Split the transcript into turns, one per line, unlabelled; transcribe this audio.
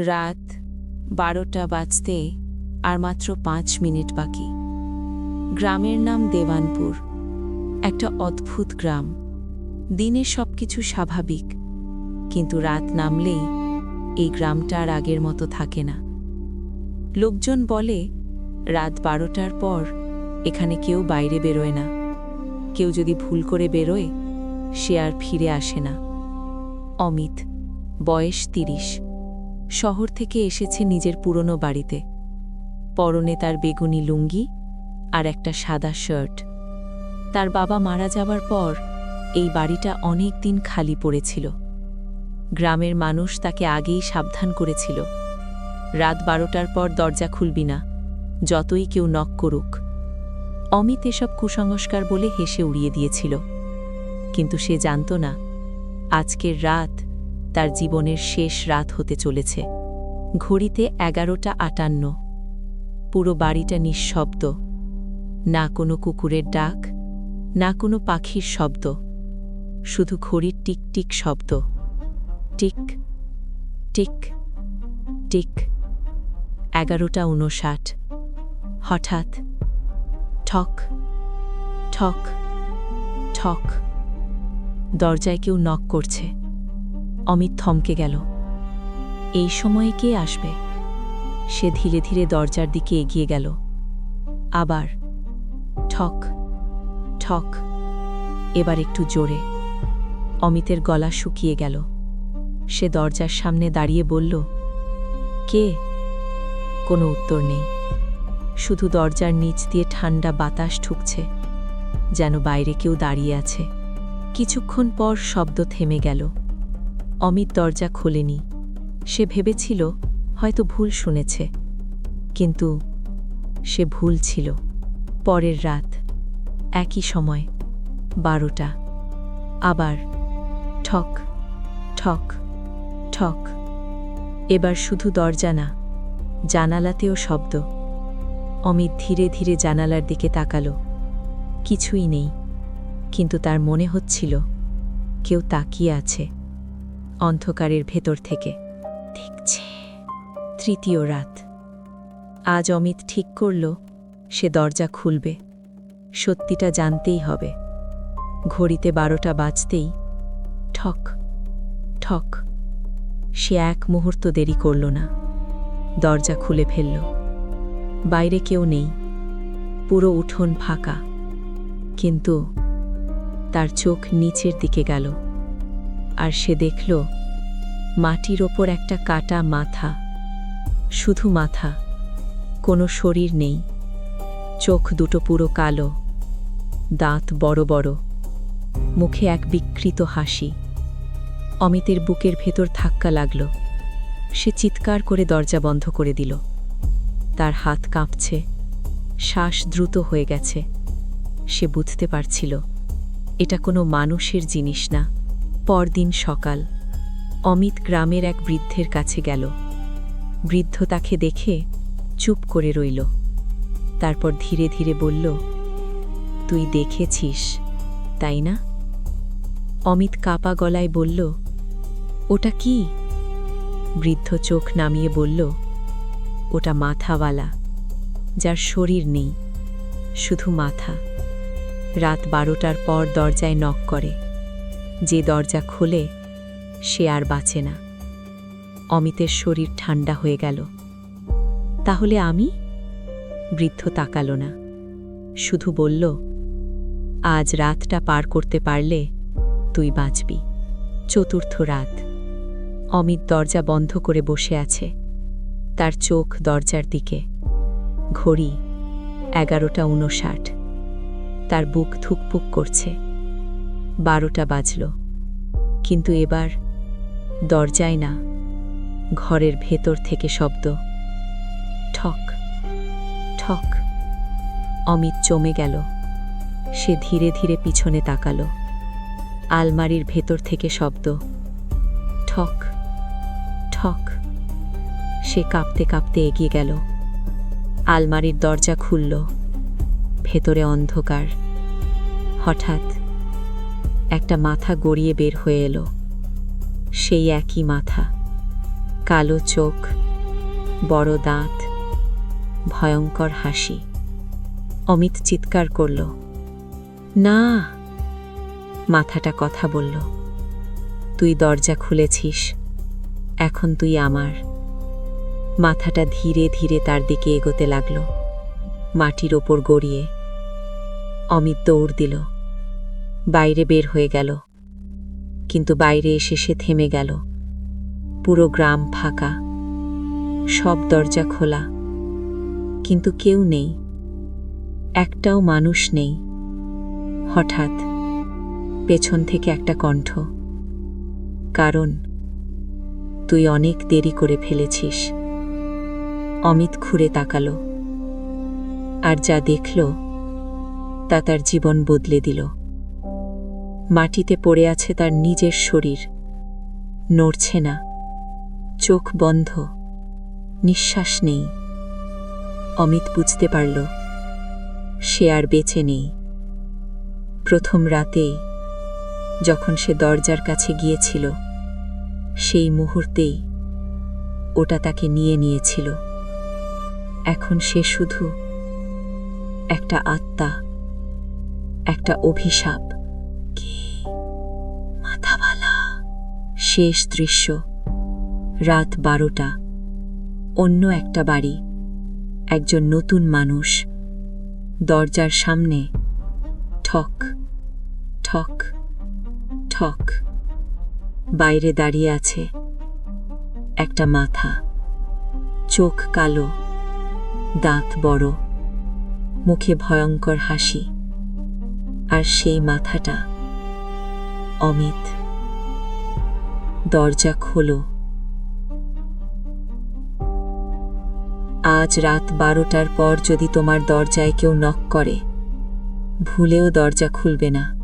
রাত 12টা বাজতে আর মাত্র 5 মিনিট বাকি। গ্রামের নাম দেওয়ানপুর। একটা অদ্ভুত গ্রাম। দিনে সবকিছু স্বাভাবিক, কিন্তু রাত নামলেই এই গ্রামটা আর আগের মতো থাকে না। লোকজন বলে রাত 12টার পর এখানে কেউ বাইরে বেরোয় না। কেউ যদি ভুল করে বেরোয় সে আর ফিরে আসে না। অমিত, বয়স 30, শহর থেকে এসেছে নিজের পুরনো বাড়িতে। পরনে তার বেগুনি লুঙ্গি আর একটা সাদা শার্ট। তার বাবা মারা যাবার পর এই বাড়িটা অনেক দিন খালি পড়েছিল। গ্রামের মানুষ তাকে আগেই সাবধান করেছিল, রাত 12টার পর দরজা খুলবি না, যতই কেউ নক করুক। অমিত এসব কুসংস্কার বলে হেসে উড়িয়ে দিয়েছিল, কিন্তু সে জানত না আজকের রাত তার জীবনের শেষ রাত হতে চলেছে। ঘড়িতে 11:58। পুরো বাড়িটা নিঃশব্দ। না কোনো কুকুরের ডাক, না কোনো পাখির শব্দ, শুধু ঘড়ির টিক টিক শব্দ। Tick tick tick. 11:59। হঠাৎ ঠক ঠক ঠক। দরজায় কেউ নক করছে। অমিত থমকে গেল। এই সময়ে কে আসবে? সে ধীরে ধীরে দরজার দিকে এগিয়ে গেল। আবার ঠক ঠক। এবার একটু জোরে। অমিতের গলা শুকিয়ে গেল। সে দরজার সামনে দাঁড়িয়ে বলল, কে? কোনো উত্তর নেই। শুধু দরজার নিচ দিয়ে ঠান্ডা বাতাস ঢুকছে, যেন বাইরে কেউ দাঁড়িয়ে আছে। কিছুক্ষণ পর শব্দ থেমে গেল। অমিত দরজা খোলেনি। সে ভেবেছিল হয়তো ভুল শুনেছে, কিন্তু সে ভুল ছিল। পরের রাত, একই সময়, 12টা। আবার ঠক ঠক ঠক। এবার শুধু দরজা না, জানালাতেও শব্দ। অমিত ধীরে ধীরে জানালার দিকে তাকালো। কিছুই নেই, কিন্তু তার মনে হচ্ছিল কেউ তাকিয়ে আছে অন্ধকারের ভেতর থেকে, দেখছে। তৃতীয় রাত। আজ অমিত ঠিক করল সে দরজা খুলবে। সত্যিটা জানতেই হবে। ঘড়িতে 12টা বাজতেই ঠক ঠক। সে এক মুহূর্ত দেরি করল না। দরজা খুলে ফেলল। বাইরে কেউ নেই, পুরো উঠোন ফাঁকা। কিন্তু তার চোখ নিচের দিকে গেল, আর সে দেখল মাটির ওপর একটা কাটা মাথা। শুধু মাথা, কোনো শরীর নেই। চোখ দুটো পুরো কালো, দাঁত বড় বড়, মুখে এক বিকৃত হাসি। অমিতের বুকের ভেতর ধাক্কা লাগল। সে চিৎকার করে দরজা বন্ধ করে দিল। তার হাত কাঁপছে, শ্বাস দ্রুত হয়ে গেছে। সে বুঝতে পারছিল এটা কোনো মানুষের জিনিস না। পরদিন সকাল, অমিত গ্রামের এক বৃদ্ধের কাছে গেল। বৃদ্ধ তাকে দেখে চুপ করে রইল। তারপর ধীরে ধীরে বলল, তুই দেখেছিস, তাই না? অমিত কাপা গলায় বলল, ওটা কি? বৃদ্ধ চোখ নামিয়ে বলল, ওটা মাথাওয়ালা, যার শরীর নেই, শুধু মাথা। রাত 12টার পর দরজায় নক করে। যে দরজা খোলে সে আর বাঁচে না। অমিতের শরীর ঠান্ডা হয়ে গেল। তাহলে আমি? বৃদ্ধ তাকালো না, শুধু বলল, আজ রাতটা পার করতে পারলে তুই বাঁচবি। চতুর্থ রাত। অমিত দরজা বন্ধ করে বসে আছে। তার চোখ দরজার দিকে। ঘড়ি 11:59। তার বুক ধুকপুক করছে। 12টা বাজল, কিন্তু এবার দরজায় না, ঘরের ভেতর থেকে শব্দ। ঠক ঠক। অমিত জমে গেল। সে ধীরে ধীরে পিছনে তাকালো। আলমারির ভেতর থেকে শব্দ। ঠক ঠক। সে কাঁপতে কাঁপতে এগিয়ে গেল। আলমারির দরজা খুলল। ভেতরে অন্ধকার। হঠাৎ একটা মাথা গড়িয়ে বের হয়ে এলো। সেই একই মাথা, কালো চোখ, বড় দাঁত, ভয়ঙ্কর হাসি। অমিত চিৎকার করল, না। মাথাটা কথা বলল, তুই দরজা খুলেছিস, এখন তুই আমার। মাথাটা ধীরে ধীরে তার দিকে এগোতে লাগল, মাটির ওপর গড়িয়ে। অমিত দৌড় দিল, বাইরে বের হয়ে গেল। কিন্তু বাইরে এসে সে থেমে গেল। পুরো গ্রাম ফাঁকা, সব দরজা খোলা, কিন্তু কেউ নেই, একটাও মানুষ নেই। হঠাৎ পেছন থেকে একটা কণ্ঠ, কারণ তুই অনেক দেরি করে ফেলেছিস। অমিত ঘুরে তাকালো, আর যা দেখল তা তার জীবন বদলে দিল। মাটিতে পড়ে আছে তার নিজের শরীর, নড়ছে না, চোখ বন্ধ, নিঃশ্বাস নেই। অমিত বুঝতে পারল সে আর বেঁচে নেই। প্রথম রাতেই যখন সে দরজার কাছে গিয়েছিল, সেই মুহূর্তেই ওটা তাকে নিয়ে নিয়েছিল। এখন সে শুধু একটা আত্মা, একটা অভিশাপ। কে? মাথাওয়ালা। শেষ দৃশ্য, রাত 12টা, অন্য একটা বাড়ি, একজন নতুন মানুষ। দরজার সামনে ঠক ঠক ঠক। বাইরে দাঁড়িয়ে আছে একটা মাথা, চোখ কালো, দাঁত বড়, মুখে ভয়ঙ্কর হাসি। আর সেই মাথাটা অমিত। দরজা খোলো। আজ রাত 12টার পর যদি তোমার দরজায় কেউ নক করে, ভুলেও দরজা খুলবে না।